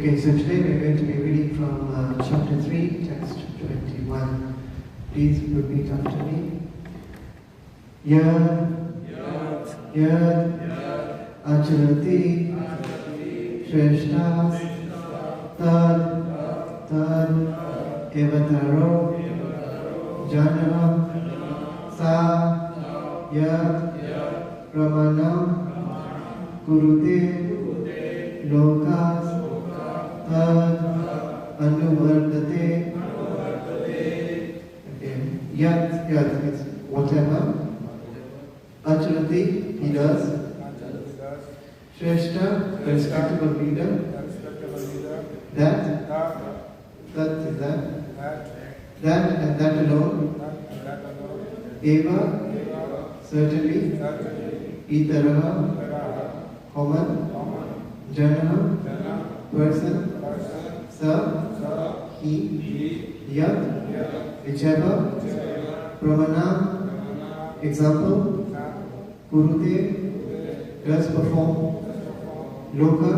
Okay, so today we're going to be reading from chapter 3, text 21. Please repeat after me. Yad acharati shreshtas tad evataro janam sa yad ramanam kurute lokas tad anuvardate. Okay. Yad is whatever. Acharati, he does. Shreshta, the respectable leader. That is that. That and that alone. Eva, certainly. Itaraha, common. Jana, person. Sa, he. Yat, whichever. Pramanam, example. Kurute, does perform. Loka,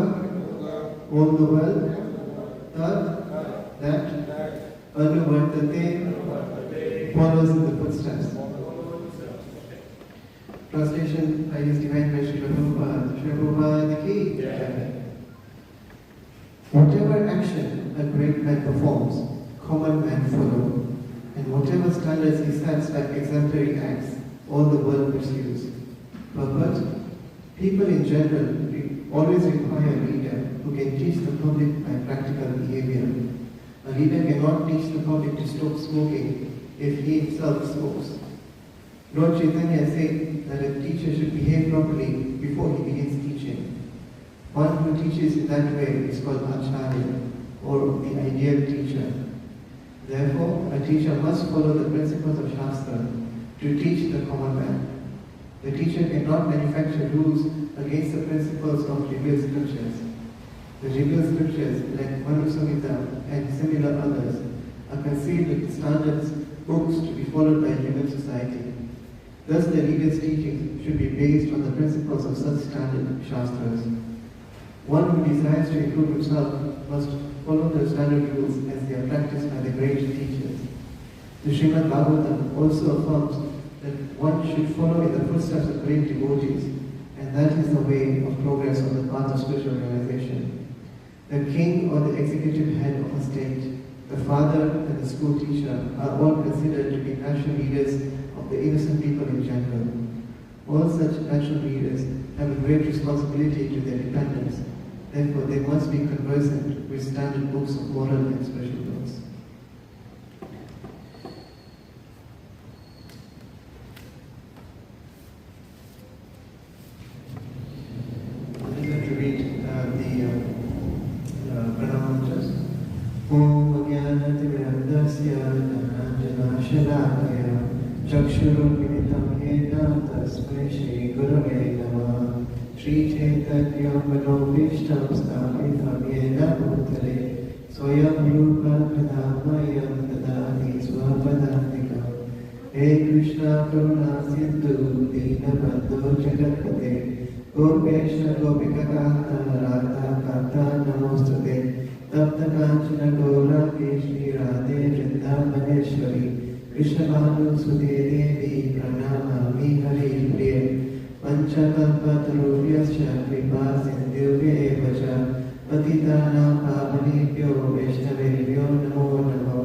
all the world. Tad, that. Anuvardate, follows in the footsteps. Translation by His Divine Majesty Prabhupada. Prabhupada ki jai. Whatever action a great man performs, common men follow, and whatever standards he sets like exemplary acts, all the world pursues. But people in general always require a leader who can teach the public by practical behavior. A leader cannot teach the public to stop smoking if he himself smokes. Lord Chaitanya said that a teacher should behave properly before he begins teaching. One who teaches in that way is called Acharya, or the ideal teacher. Therefore, a teacher must follow the principles of Shastra to teach the common man. The teacher cannot manufacture rules against the principles of revealed scriptures. The revealed scriptures, like Manu Samhita and similar others, are conceived with standards, books to be followed by human society. Thus, the leader's teachings should be based on the principles of such standard Shastras. One who desires to improve himself must follow the standard rules as they are practiced by the great teachers. The Shriman Bhagavatam also affirms that one should follow in the footsteps of great devotees, and that is the way of progress on the path of spiritual realization. The king or the executive head of a state, the father and the school teacher are all considered to be natural leaders of the innocent people in general. All such natural leaders have a great responsibility to their dependents. Therefore, they must be conversant with standard books of moral and spiritual laws. I'm going to read the pranam mantras. Om Jnanatimirandasya Dhananjana Shalakaya Chakshurupinitam Yena Tasmai Shri Gurave Namah Shri Chaitanya Manobhishtam Sthapitam Yena Bhutale Swayam Rupa Kadhamayam Dadati Swapadantikam He Krishna Karuna Sindhu Dinabandho Jagatpate Gopesha Gopika Kanta Radha Kanta Namostate Tapta Kanchana Gaura Keshri Radhe Vrindavaneshwari Krishna Bhanu Sute Devi Pranamami Hari Priya Panchakalpatarubhyascha Kripa Sindhuvya Evacha Patitanam Pavanebhyo Vaishnavebhyo Namo Namo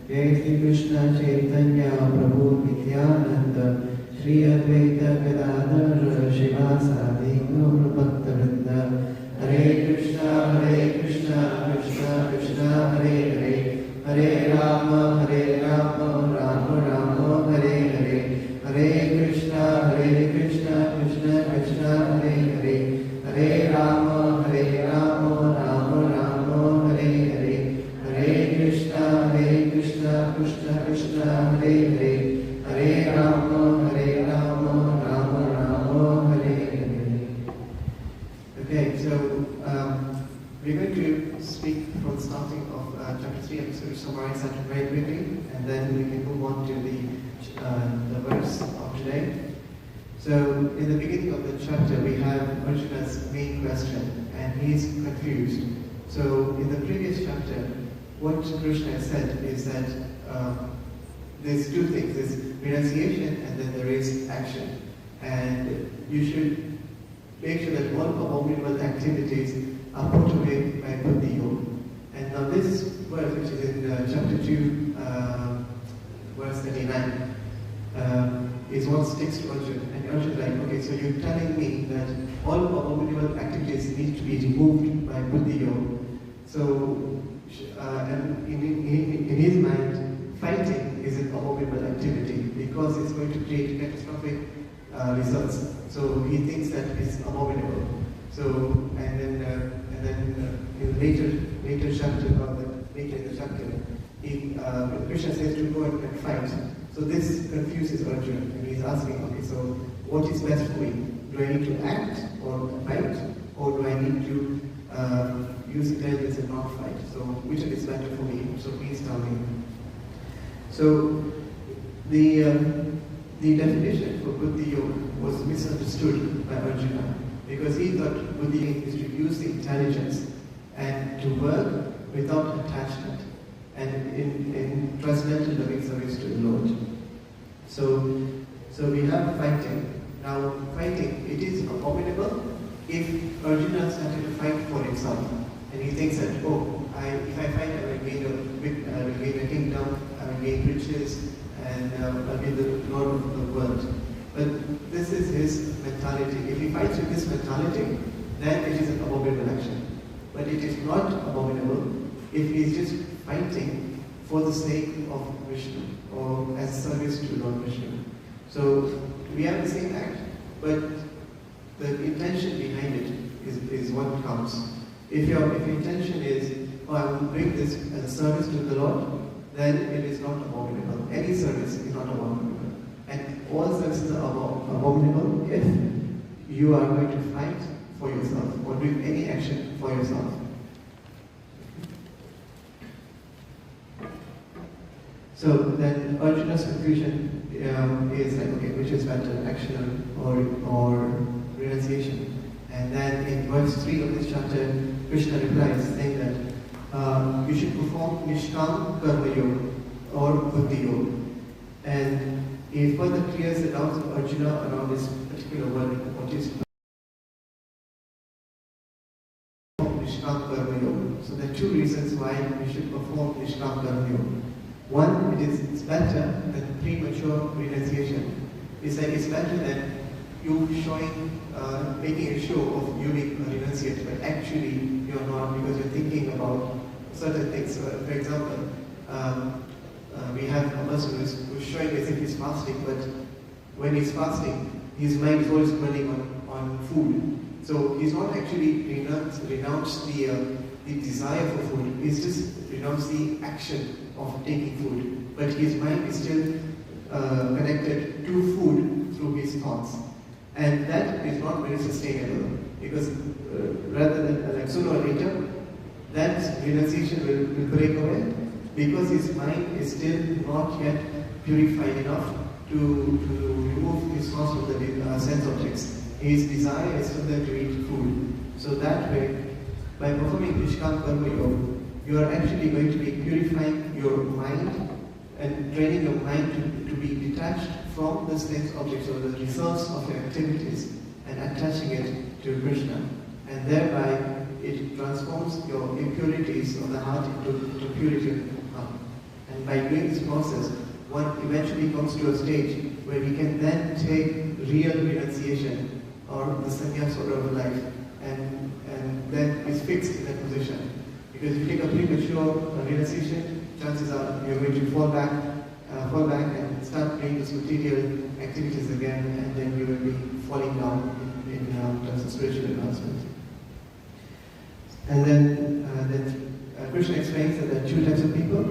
Jai Sri Krishna Chaitanya Prabhu Nityananda Shri Advaita Gadadhara Shivasadi Gaura Bhakta Vrinda Hare Krishna Krishna Krishna Hare Hare Hare Rama Rama Rama Hare Hare Hare Krishna Krishna Krishna Hare Hare Hare Rama Rama Rama Hare Hare Hare Krishna Krishna Krishna Hare Hare Hare Rama Rama Rama Hare Hare. Okay, so we're going to speak from the starting of chapter 3. I'm just going to summarize that very quickly, and then we can move on to the verse of today. So, in the beginning of the chapter, we have Arjuna's main question, and he's confused. So in the previous chapter, what Krishna said is that there's two things, there's renunciation and then there is action. And you should make sure that all abominable activities are put away by Buddhi Yoga. And now this verse, which is in chapter 2, verse 39, is what sticks to Arjuna. And Arjuna is like, okay, so you're telling me that all abominable activities need to be removed by Buddhi Yoga. So, and in his mind, fighting is an abominable activity because it's going to create catastrophic results. So he thinks that it's abominable. So, and then in the later chapter, later in the chapter, Krishna says to go and fight. So this confuses Arjuna, and he's asking, okay, so what is best for me? Do I need to act or fight, or do I need to use intelligence and not fight? So which is better for me? So please tell me. So the definition for Buddhi Yoga was misunderstood by Arjuna because he thought Buddhi is to use the intelligence and to work without attachment and in transcendental loving service to the Lord. So we have fighting. Now fighting, it is abominable if Arjuna started to fight for himself and he thinks that, oh, if I fight I will gain a kingdom, I will gain riches, and I'll be the Lord of the world. But this is his mentality. If he fights with this mentality, then it is an abominable action. But it is not abominable if he is just fighting for the sake of Vishnu or as service to Lord Vishnu. So we have the same act, but the intention behind it is what counts. If your intention is, oh, I will bring this as a service to the Lord, then it is not abominable. Any service is not abominable. And all services are abominable if you are going to fight for yourself or do any action for yourself. So then Arjuna's conclusion is like, okay, which is better, action or renunciation? And then in verse 3 of this chapter, Krishna replies saying that you should perform Nishkam Karma Yoga or Buddhi Yoga. And he further clears the doubts of Arjuna around this particular word, what is Nishkam Karma Yoga. So there are two reasons why we should perform Nishkam Karma Yoga. One, it's better than premature renunciation. It's like it's better than you making a show of you being a renunciate, but actually you're not because you're thinking about certain things. For example, we have a person who's showing as if he's fasting, but when he's fasting, his mind is always dwelling on food. So he's not actually renounced the desire for food. He's just renounced the action of taking food, but his mind is still connected to food through his thoughts, and that is not very sustainable because rather than like sooner or later that renunciation will break away because his mind is still not yet purified enough to remove his thoughts from the sense objects. His desire is still there to eat food. So that way, by performing Nishkam Karma Yoga, you are actually going to be purifying your mind and training your mind to be detached from the sense objects or the results of your activities and attaching it to Krishna. And thereby it transforms your impurities of the heart into purity of the heart. And by doing this process, one eventually comes to a stage where he can then take real renunciation or the sannyas order of life and then is fixed in that position. Because if you take a premature renunciation, chances are you're going to fall back and start doing these material activities again, and then you will be falling down in terms of spiritual advancement. And then Krishna explains that there are two types of people.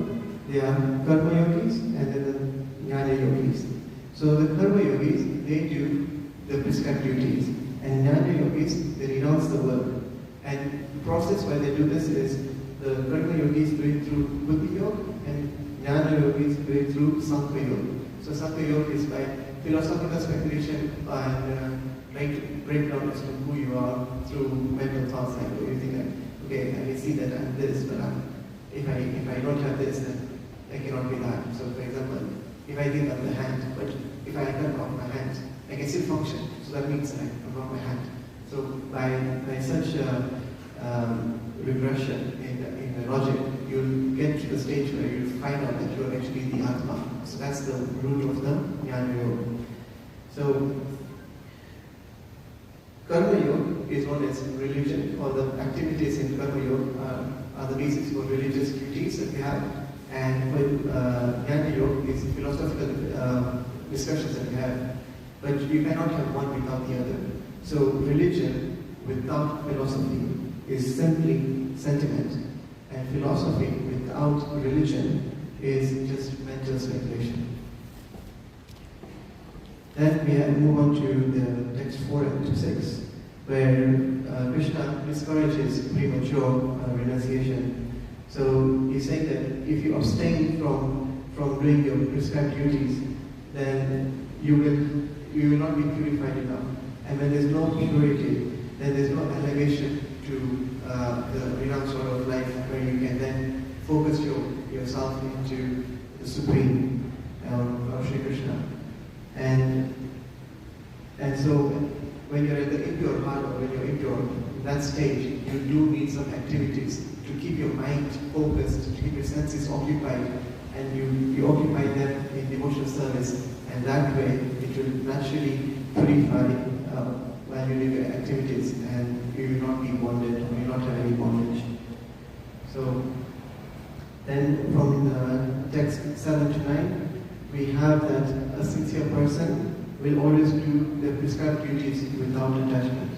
They are karma yogis and then the jnana yogis. So the karma yogis, they do the prescribed duties, and jnana yogis, they renounce the world. And the process why they do this is the karma yogis do it through buddhi yoga and jnana yogis do it through sankha yoga. So sankha yoga is by philosophical speculation and trying to break down as to who you are through mental thoughts and everything like okay, I may see that I'm this, but if I don't have this, then I cannot be that. So for example, if I think I'm the hand, but if I cut off my hand, I can still function. So that means I'm not my hand. So by such regression in the logic, you'll get to the stage where you find out that you are actually the Atma. So that's the root of the Jnana Yoga. So Karma Yoga is known as religion, or the activities in Karma Yoga are the basics for religious duties that we have. And for Jnana Yoga is philosophical discussions that we have. But you cannot have one without the other. So religion without philosophy is simply sentiment, and philosophy without religion is just mental speculation. Then we move on to the text 4 and 6, where Krishna discourages premature renunciation. So he's saying that if you abstain from doing your prescribed duties, then you will not be purified enough. And when there's no purity, then there's no elevation to the renowned sort of life where you can then focus yourself into the Supreme, or Shri Krishna. And so when you're at the impure heart, or when you're impure, in that stage, you do need some activities to keep your mind focused, to keep your senses occupied, and you occupy them in devotional service, and that way it will naturally purify while you do your activities, and you will not be bonded, or you will not have any bondage. So then from text 7 to 9, we have that a sincere person will always do their prescribed duties without attachment.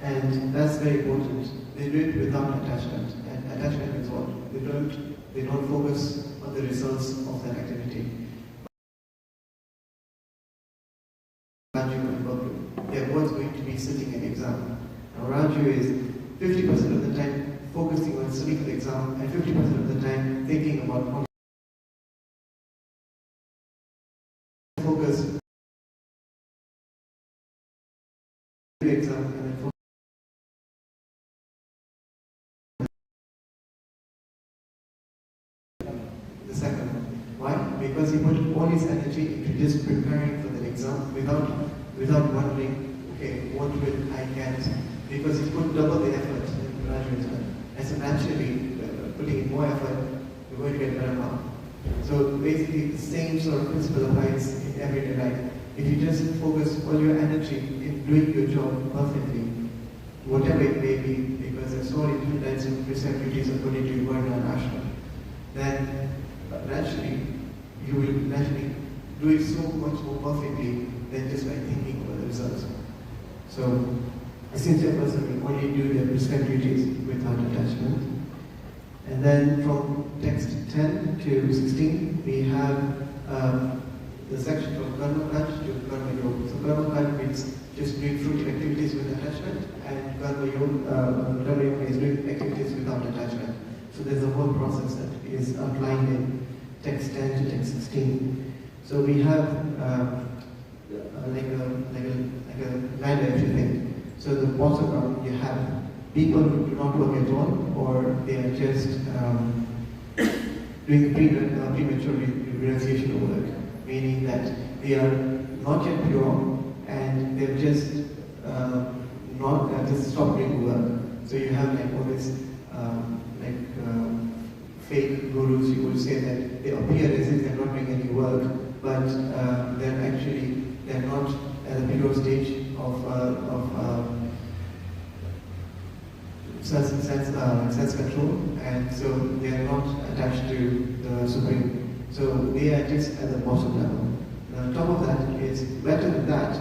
And that's very important. They do it without attachment. And attachment is what? They don't focus on the results of that activity. They're both going to be sitting an exam. Now Raju is 50% of the time focusing on sitting the exam, and 50% of the time thinking about how to focus the exam, and then focus the second one. Why? Because he put all his energy into just preparing for the exam without wondering, okay, what will I get? Because he put double the effort in graduate. And so naturally, putting in more effort, you're going to get better mark. So basically, the same sort of principle applies in everyday life. If you just focus all your energy in doing your job perfectly, whatever it may be, because there's so many different types of prescribed duties according to Varna and Ashram, then naturally, you will naturally do it so much more perfectly than just by thinking about the results. So, a sincere person will only do their prescribed duties without attachment. And then from text 10 to 16, we have the section from Karma Kaj to Karma Yoga. So Karma Kaj means just doing fruitive activities with attachment, and Karma Yoga is doing activities without attachment. So there's a whole process that is outlined in text 10 to text 16. So we have like a ladder, if you think. So the bottom you have people who do not work at all, or they are just doing premature renunciation work, meaning that they are not yet pure and they've just just stopped doing work. So you have like all this fake gurus, you would say that they appear as if they're not doing any work, but they're not at the pure stage of sense control, and so they are not attached to the Supreme. So they are just at the bottom level. And on top of that is, better than that,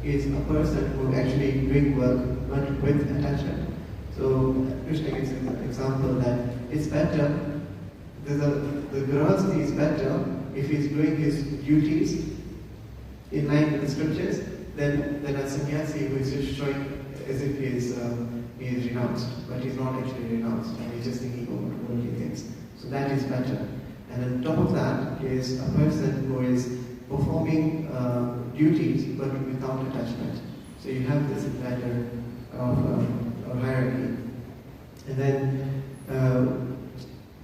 is a person who actually doing work but with attachment. So Krishna gives an example that it's better, the grahasti is better if he's doing his duties in line with the scriptures than a sannyasi who is just showing as if he is renounced, but he's not actually renounced, and he's just thinking about worldly things. So that is better. And on top of that is a person who is performing duties but without attachment. So you have this ladder of hierarchy. And then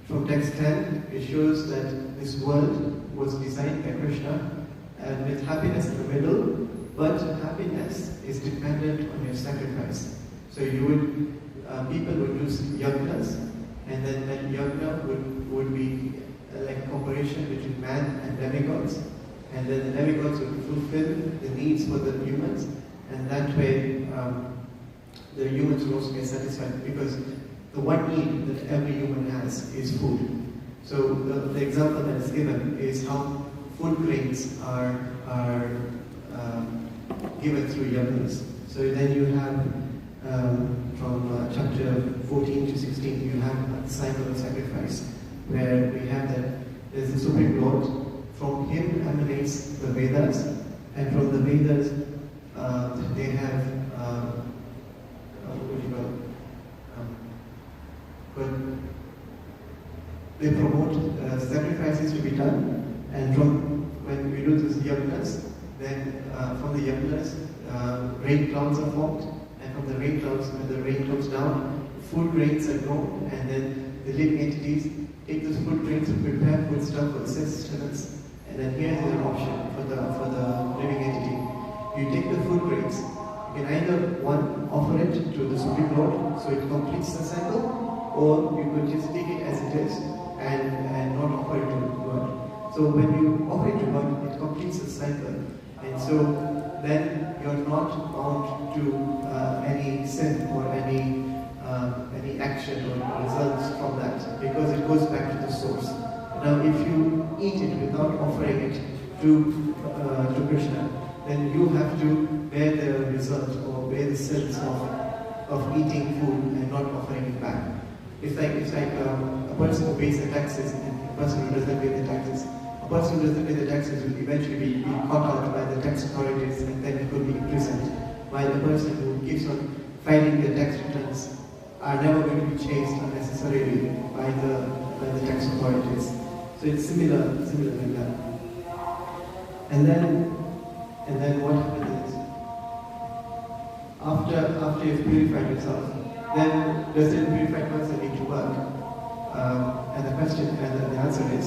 from text 10, it shows that this world was designed by Krishna and with happiness in the middle, but happiness is dependent on your sacrifice. So you would, people would do yagnas, and then that yagna would be like a cooperation between man and demigods, and then the demigods would fulfill the needs for the humans, and that way the humans will also get satisfied, because the one need that every human has is food. So the example that is given is how food grains are given through yagnas. So then you have from chapter 14 to 16, you have the cycle of sacrifice, where we have that there's the Supreme Lord, from him emanates the Vedas, and from the Vedas they have what do you call but they promote sacrifices to be done, and from when we do this yagnas, then from the yagnas rain clouds are formed, and from the rain clouds, when the rain comes down, food grains are grown, and then the living entities take those food grains and prepare food stuff for the sustenance. And then here is an option for the living entity. You take the food grains, you can either one offer it to the Supreme Lord, so it completes the cycle, or you could just take it as it is and not offer it to God. So when you offer it to God, it completes the cycle, and so then you're not bound to any sin or any action or results from that, because it goes back to the source. Now, if you eat it without offering it to Krishna, then you have to bear the result or bear the sins of eating food and not offering it back. It's like a person who pays the taxes and a person who doesn't pay the taxes. A person who doesn't pay the taxes will eventually be caught out by the tax authorities, and then he could be imprisoned. While the person who keeps on filing the tax returns are never going to be chased unnecessarily by the tax authorities. So it's similar like that. And then what happens is, after you've purified yourself, then does the purified person need to work? And the answer is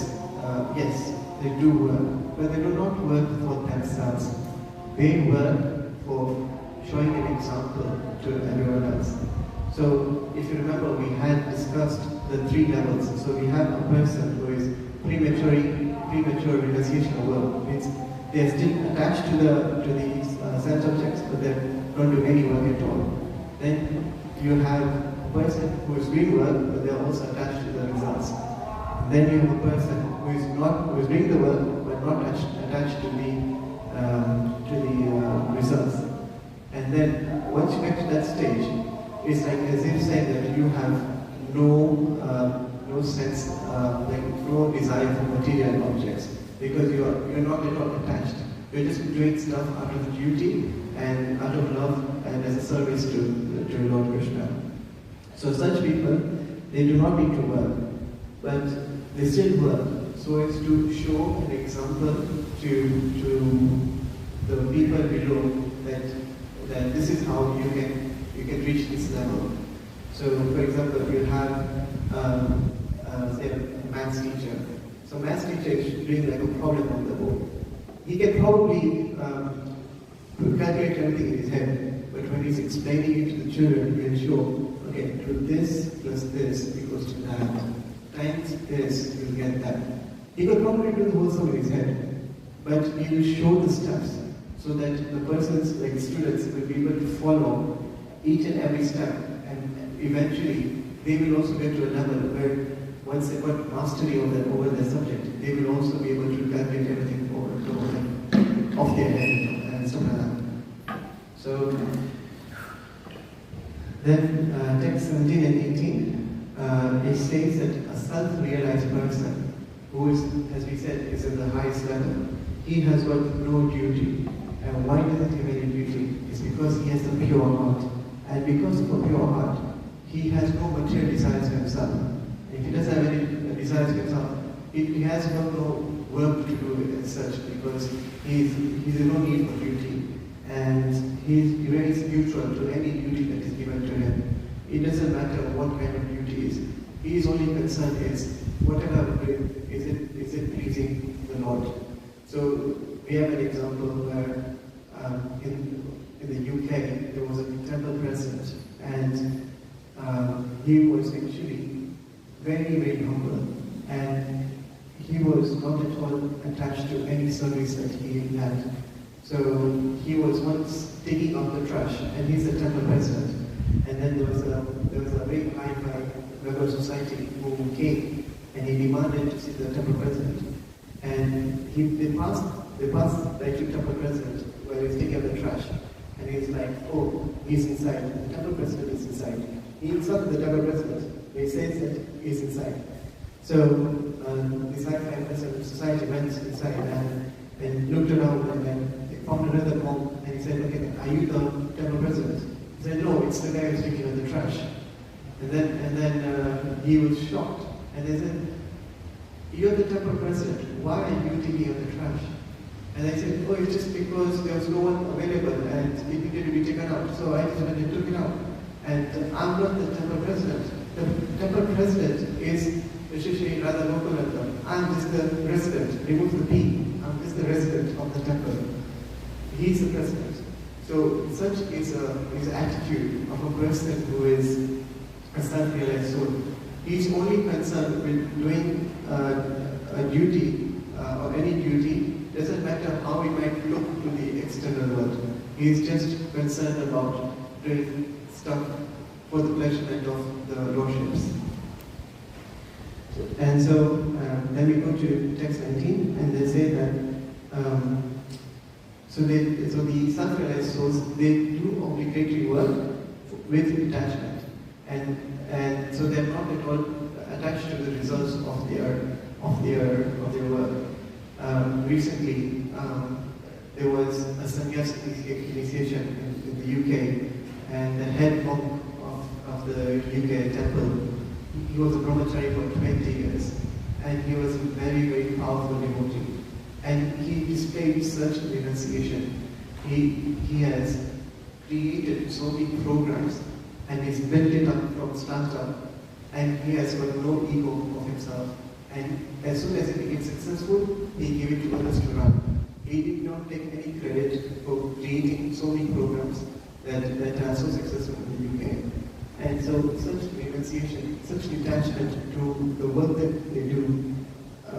yes, they do work, but they do not work for themselves. They work for showing an example to everyone else. So if you remember, we had discussed the three levels. So we have a person who is premature renunciation of work, means they are still attached to the sense objects, but they don't do any work at all. Then you have a person who is doing work, but they are also attached to the results. Then you have a person who is doing the work, but not attached to the results. And then once you get to that stage, it's like as if saying that you have no sense, like no desire for material objects, because you're not at all attached. You're just doing stuff out of duty and out of love and as a service to Lord Krishna. So such people, they do not need to work, but they still work so as to show an example to the people below that this is how you can reach this level. So, for example, you have say a maths teacher. So maths teacher is doing like a problem on the board. He can probably calculate everything in his head, but when he's explaining it to the children, he will show, okay, do this plus this equals to that, times this, you'll get that. He could probably do the whole sum in his head, but he will show the steps so that the persons, like students, will be able to follow each and every step, and eventually they will also get to a level where once they've got mastery over their subject, they will also be able to calculate everything off their head and stuff like that. So then text 17 and 18, it says that a self-realized person who is, as we said, is at the highest level, he has got no duty. And why doesn't he have any duty? It's because he has a pure heart. And because of a pure heart, he has no material desires for himself. If he doesn't have any desires for himself, he has got no work to do as such, because he's in no need for duty. And he remains neutral to any duty that is given to him. it doesn't matter what kind of duty is. His only concern is whatever we do, is it pleasing the Lord? So we have an example where in the UK there was a temple president, and he was actually very, very humble, and he was not at all attached to any service that he had. So he was once taking out the trash, and he's the temple president. And then there was a very high member of society who came, and he demanded to see the temple president. And they passed by to temple president where he's taking out the trash, and he's like, oh, he's inside. The temple president is inside. He insulted the temple president. He says that he's inside. So this high president of society went inside and looked around, and then they found another monk, and he said, okay, are you the temple president? He said, no, it's the guy who's taking out the trash. And then he was shocked, and they said, you're the temple president, why are you taking out the trash? And I said, oh, it's just because there was no one available and it needed to be taken out, so I just went and took it out. And I'm not the temple president. The temple president is Shri Radha Gokulandam. I'm just the resident. Remove the P. I'm just the resident of the temple. He's the president. So such is his attitude of a person who is a self-realized soul. He's only concerned with doing a duty or any duty. Doesn't matter how it might look to the external world. He's just concerned about doing stuff for the pleasurement of the lordships. And so then we go to text 19, and they say that so the self-realized souls, they do obligatory work with detachment, and so they're not at all attached to the results of their work. Recently, there was a sannyas initiation in the UK, and the head monk of the UK temple, he was a brahmachari for 20 years, and he was a very, very powerful devotee. And he displayed such renunciation. He has created so many programs, and he's built it up from startup, and he has got no ego of himself. And as soon as he became successful, he gave it to others to run. He did not take any credit for creating so many programs that are so successful in the UK. And so such renunciation, such detachment to the work that they do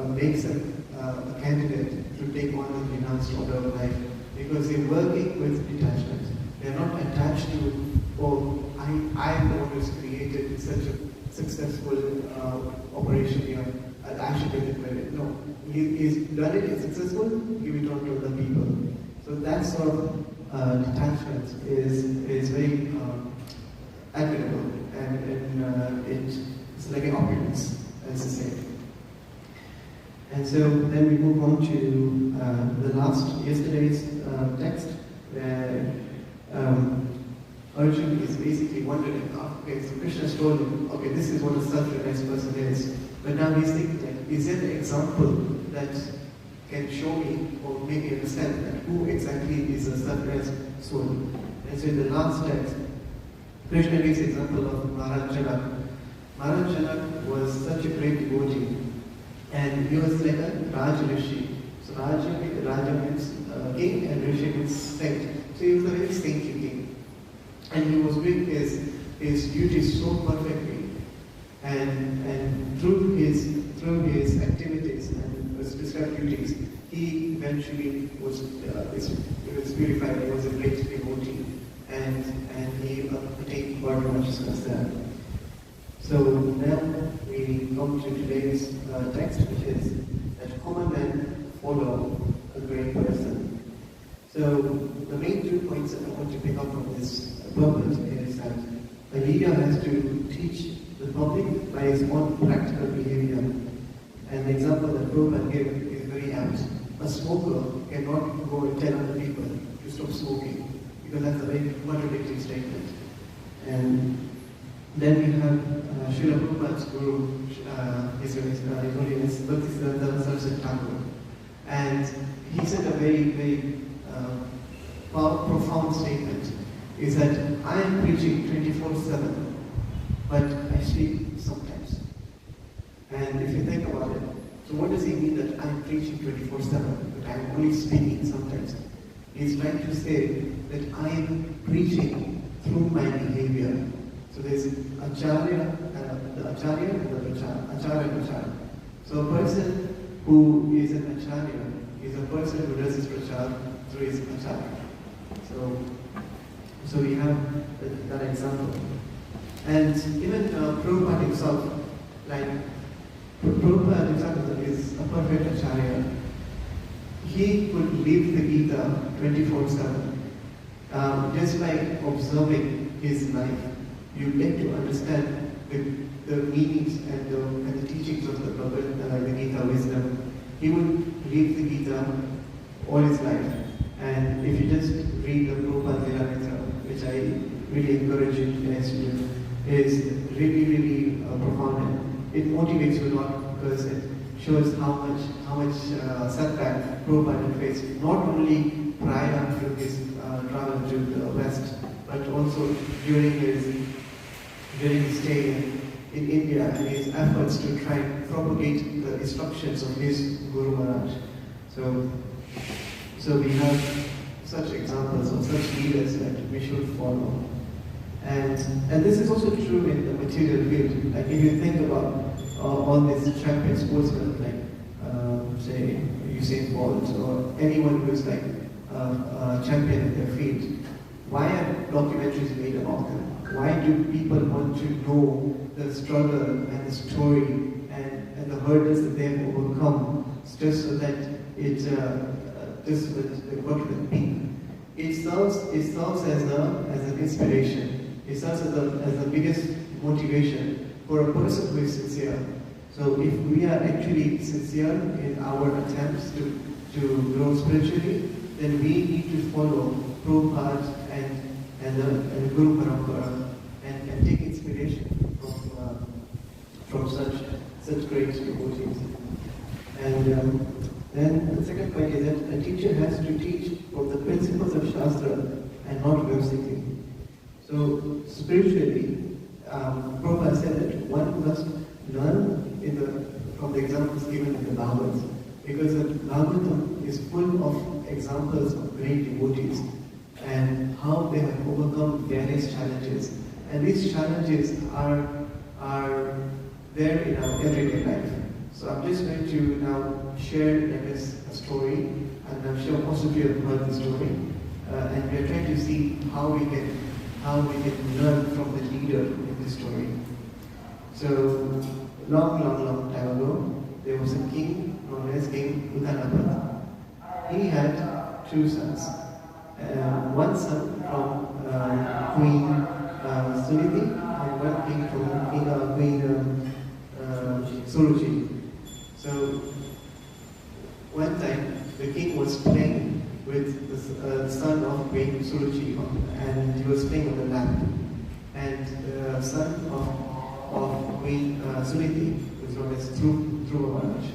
makes them a candidate to take on the renounced order of life, because they're working with detachment. They're not attached to, oh, I'm the one who's created such a successful operation here. I should take the credit. No, he's done it, he's successful, give it on to other people. So that sort of detachment is very admirable, and it's like an opulence, as I say. And so then we move on to yesterday's text, where Arjun is basically wondering, okay, so Krishna's told him, okay, this is what a self-realized person is. But now he's thinking, like, is there an example that can show me or make me understand that who exactly is a self-realized soul? And so in the last text, Krishna gives the example of Maharaj Janak. Maharaj Janak was such a great devotee, and he was like a Raj Rishi. So Raja means king, and Rishi means saint. So he was a very saintly king. And he was doing his duties so perfectly. And through his activities and his prescribed duties, he eventually was purified. He was a great devotee, and he attained God consciousness there. So now we come to today's text, which is that common men follow a great person. So the main 2 points that I want to pick up from this purpose is that a leader has to teach the public by his own practical behavior. And the example that Prabhupada gave is very apt. A smoker cannot go and tell other people to stop smoking, because that's a very contradictory statement. And then we have Srila Prabhupada's guru, His Holiness Bhaktisiddhanta Saraswati Thakur. And he said a very, very profound statement, is that I am preaching 24/7, but I speak sometimes. And if you think about it, so what does he mean that I'm preaching 24/7, but I'm only speaking sometimes? He's trying to say that I am preaching through my behavior. So there's acharya, the acharya and the prachara, acharya and prachara. So a person who is an acharya is a person who does his prachara through his acharya. So we have that example. And even Prabhupada himself, like Prabhupada himself is a perfect acharya. He could live the Gita 24/7. Just like observing his life, you get to understand the meanings and the teachings of the Gita wisdom. He would live the Gita all his life. And if you just read the Prabhupada Lilamrita, which I really encourage you guys to do, is really profound. It motivates you a lot because it shows how much setback Prabhupada faced, not only prior to his travel to the West, but also during his stay in India and his efforts to try and propagate the instructions of his Guru Maharaj. So we have such examples of such leaders that we should follow. And this is also true in the material field. Like if you think about all these champion sportsmen, like say Usain Bolt or anyone who is like a champion in their field, why are documentaries made about them? Why do people want to know the struggle and the story and the hurdles that they have overcome, just so that it just with what with peak? It serves as an inspiration. It serves as the biggest motivation for a person who is sincere. So if we are actually sincere in our attempts to grow spiritually, then we need to follow Prabhupada and the Guru Parampara and take inspiration from such great devotees. And then the second point is that a teacher has to teach from the principles of Shastra and not whimsically. So spiritually, Prabhupada said that one must learn from the examples given in the Bhagavatam, because the Bhagavatam is full of examples of great devotees and how they have overcome various challenges. And these challenges are there in our everyday life. So I'm just going to now share a story, and I'm sure most of you have heard the story. And we're trying to see how we can learn from the leader in this story. So long time ago, there was a king known as King Uttanapad. He had two sons. One son from Queen Suniti and one king from Queen Suruchi. So one time the king was playing with the son of Queen Suruchi, and he was playing on the lap. And the son of Queen Suniti, who was known as Dhruva Maharaj,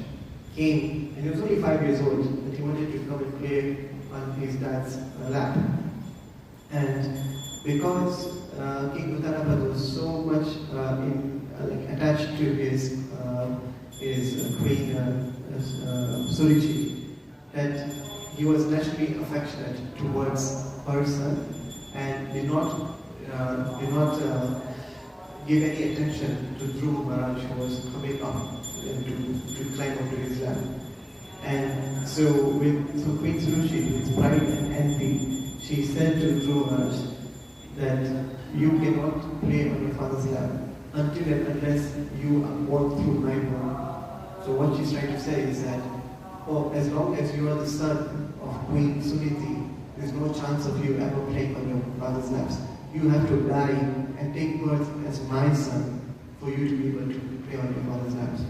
came, and he was only 5 years old, and he wanted to come and play on his dad's lap. And because King Uttanapad was so much attached to his Queen Suruchi, that he was naturally affectionate towards her son and did not give any attention to Dhruva Maharaj, who was coming up to climb up to his lap. And so Queen Suruchi, with pride and envy, she said to Dhruva Maharaj that you cannot play on your father's lap until and unless you walk through my home. So what she's trying to say is that, as long as you are the son of Queen Suniti, there's no chance of you ever playing on your father's laps. You have to die and take birth as my son for you to be able to play on your father's laps.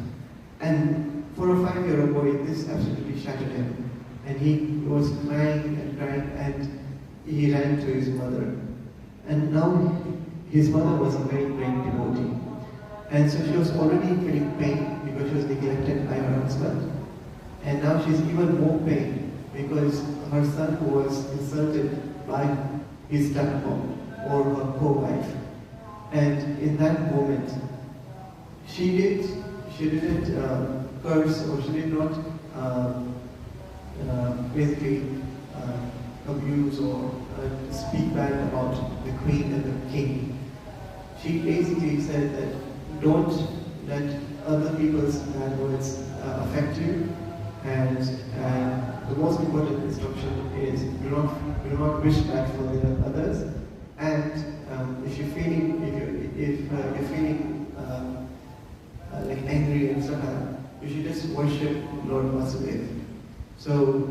And for a 5-year-old boy, this absolutely shattered him. And he was crying, and he ran to his mother. And now his mother was a very great devotee. And so she was already feeling pain because she was neglected by her husband. And now she's even more pain because her son was insulted by his stepmom or her co-wife. And in that moment, she didn't curse, or she did not basically abuse or speak bad about the queen and the king. She basically said that don't let other people's bad words affect you, and the most important instruction is do not wish bad for the others. And if you're feeling like angry and stuff, you should just worship Lord Vasudev. So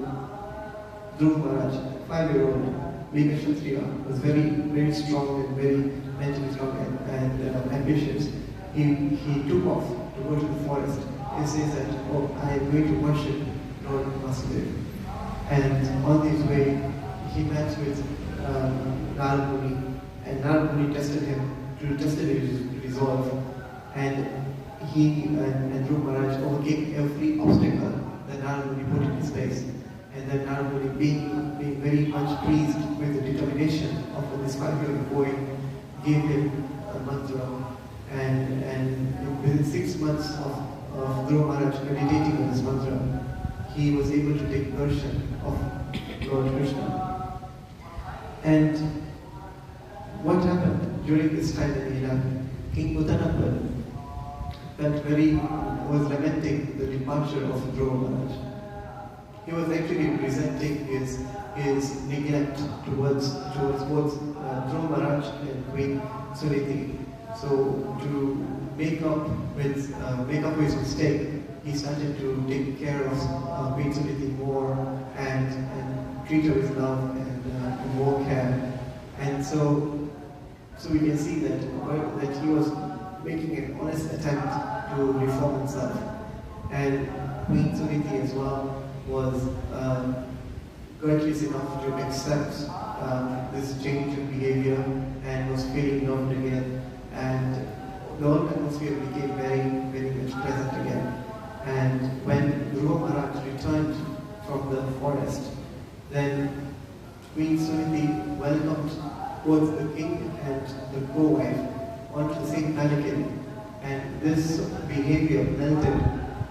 Dhruv Maharaj, 5-year-old Vika Kshatriya, was very strong and very mentally strong and ambitious. He took off to go to the forest and says that, oh, I am going to worship Lord Vasudev. And on his way, he met with Narad Muni, and Narad Muni tested his resolve, and he and Dhruv Maharaj overcame every obstacle that Narad Muni put in his place. And then Narad Muni, being very much pleased with the determination of this 5-year-old boy, gave him a mantra. And within 6 months of Dhruv Maharaj meditating on this mantra, he was able to take darshan of Lord Krishna. And what happened during this time in Leela? King Uttanapad was lamenting the departure of Dhruva Maharaj. He was actually resenting his neglect towards both Dhruva Maharaj and Queen Suniti. So to make up for his mistake, he started to take care of Queen Suniti more and treat her with love and more care. And so we can see that he was making an honest attempt to reform himself. And Queen Suniti as well was courteous enough to accept this change in behavior and was feeling loved again. And the whole atmosphere became very much pleasant again. And when Dhruva Maharaj returned from the forest, then Queen Suniti welcomed both the king and the co-wife onto the same palanquin, and this behavior melted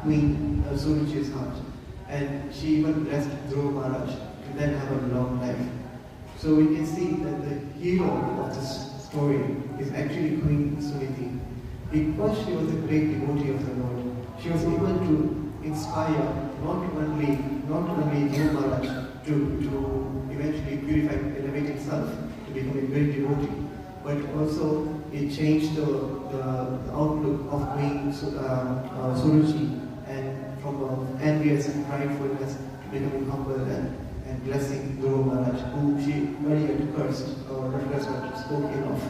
Queen Suruchi's heart, and she even blessed Dhruva Maharaj to then have a long life. So we can see that the hero of this story is actually Queen Suniti. Because she was a great devotee of the Lord, she was able to inspire not only Dhruva Maharaj to eventually purify and elevate himself to become a great devotee, but also it changed the outlook of Queen Suruchi, and from envious and pridefulness to becoming humble and blessing Dhruva Maharaj, whom she earlier cursed or referenced or spoke ill of.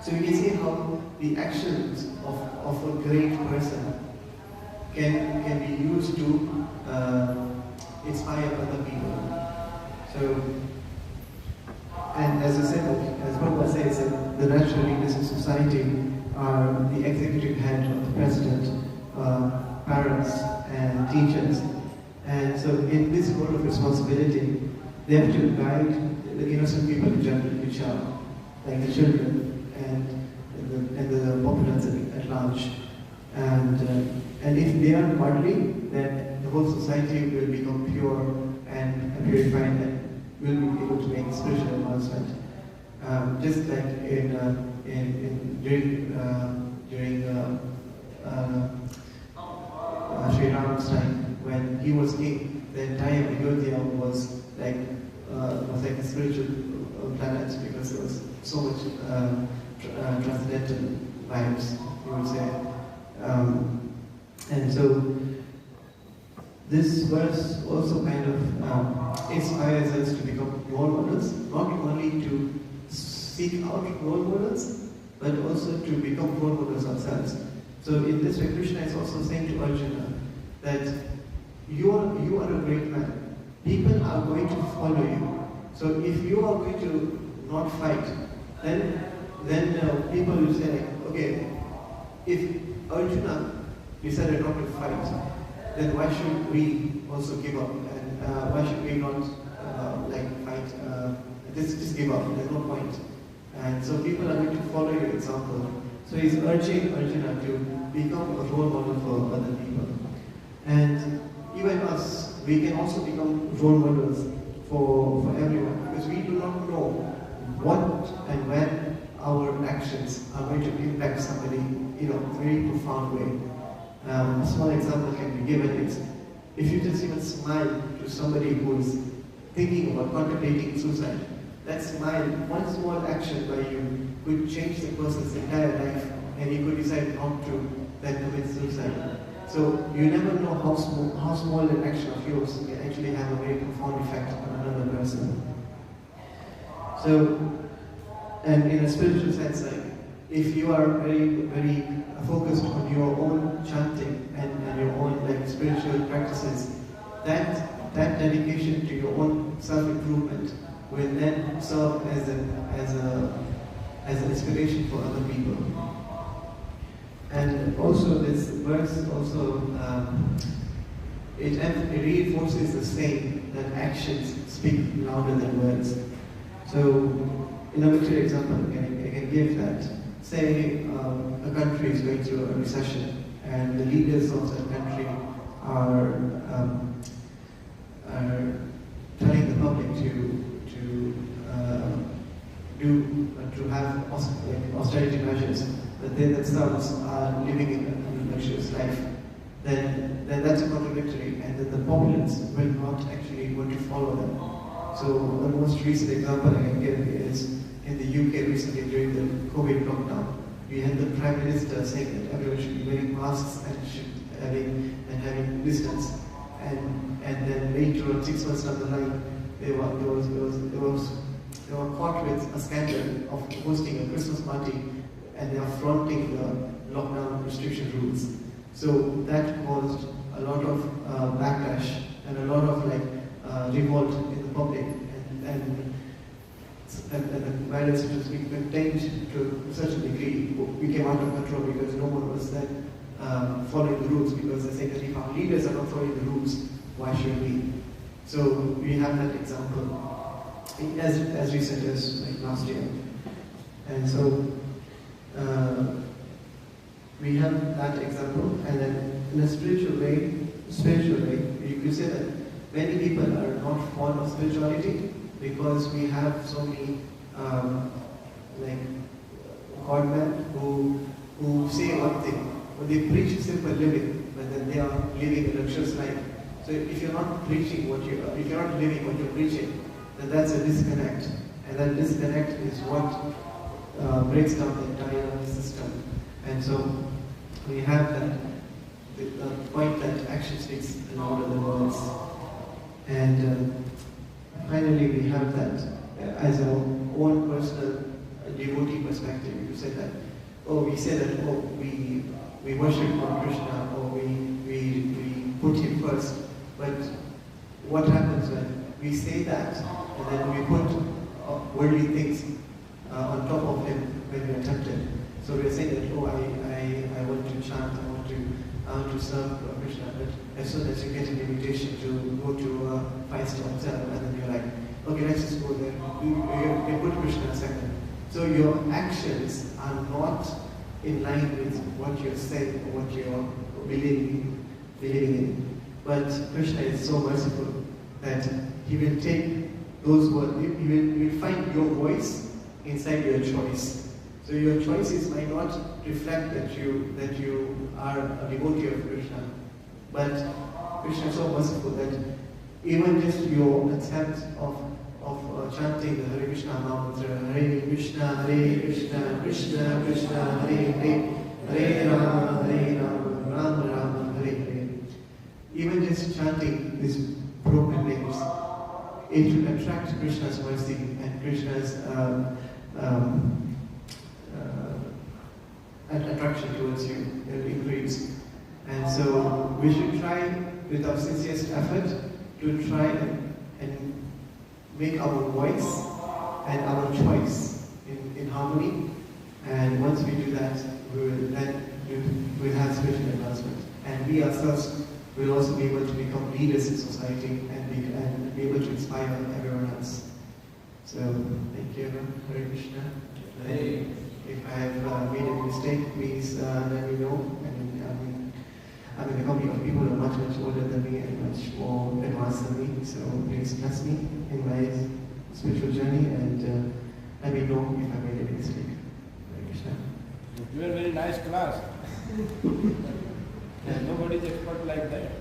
So you can see how the actions of a great person can be used to inspire other people. So, and as I said, as Prabhupada says, the natural leaders in society are the executive head of the president, parents, and teachers. And so in this role of responsibility, they have to guide the innocent people in general, which are like the children and the populace at large. And if they are godly, then the whole society will become pure and purified and will be able to make spiritual advancement. Just like during Shriman's time, when he was king, the entire Ayodhya was like a spiritual planet, because there was so much transcendental vibes, you would say. And so this verse also kind of inspires us to become role models, not only to seek out role models, but also to become role models ourselves. So in this way, Krishna is also saying to Arjuna that you are a great man. People are going to follow you. So if you are going to not fight, then people will say, like, okay, if Arjuna decided not to fight, then why should we also give up? And why should we not fight? Just give up. There's no point. And so people are going to follow your example. So he's urging Arjuna to become a role model for other people. And even us, we can also become role models for everyone, because we do not know what and when our actions are going to impact somebody in a very profound way. A small example can be given is, if you just even smile to somebody who is thinking about contemplating suicide, that smile, one small action by you, could change the person's entire life, and he could decide not to then commit suicide. So you never know how small an action of yours can actually have a very profound effect on another person. So, and in a spiritual sense, like, if you are very focused on your own chanting and your own like spiritual practices, that dedication to your own self-improvement will then serve as an inspiration for other people. And also this verse also it reinforces the saying that actions speak louder than words. So in a material example, I can give that. Say a country is going through a recession, and the leaders of that country are telling the public to have austerity measures, but they themselves are living in a luxurious life. Then that's a contradictory, and then the populace will not actually want to follow them. So the most recent example I can give is in the UK recently during the COVID lockdown. We had the Prime Minister saying that everyone should be wearing masks and having distance. And then later on, 6 months down the line, they were caught with a scandal of hosting a Christmas party, and they are flaunting the lockdown restriction rules. So that caused a lot of backlash and a lot of revolt in the public, and the violence was being contained to such a degree, became out of control because no one was then following the rules, because they say that if our leaders are not following the rules, why should we? So we have that example as recent as last year. And so we have that example, and then in a spiritual way, you could say that many people are not fond of spirituality because we have so many godmen who say one thing, but they preach simple living, but then they are living a luxurious life. So if you're not preaching if you're not living what you're preaching, then that's a disconnect, and that disconnect is what breaks down the entire system. And so we have the point that action speaks louder than words. And finally, we have that as our own personal devotee perspective. You said that, we worship Lord Krishna, or we put him first. But what happens when we say that, and then we put worldly things on top of him when we are tempted? So we're saying that, I want to chant, I want to serve Krishna, but as soon as you get an invitation to go to a 5-star hotel, and then you're like, okay, let's just go there. You put Krishna second. So your actions are not in line with what you're saying or what you're believing in. But Krishna is so merciful that he will take those words, he will find your voice inside your choice. So your choices might not reflect that you are a devotee of Krishna, but Krishna is so merciful that even just your attempt of chanting the Hare Krishna mantra, Hare Krishna, Krishna Krishna, Hare Hare, Hare Rama, Rama Rama, Hare Hare. Even just chanting these broken names, it will attract Krishna's mercy and Krishna's attraction towards you will increase. And so we should try with our sincerest effort to try and make our voice and our choice in harmony. And once we do that, we'll have spiritual advancement. And we ourselves will also be able to become leaders in society and be able to inspire everyone else. So, thank you, Hare Krishna. And if I have made a mistake, please let me know. And I'm in a company of people who are much older than me and much more advanced than me. So please bless me in my spiritual journey and let me know if I made a mistake. Hare Krishna. You are very nice class. Nobody is expert like that.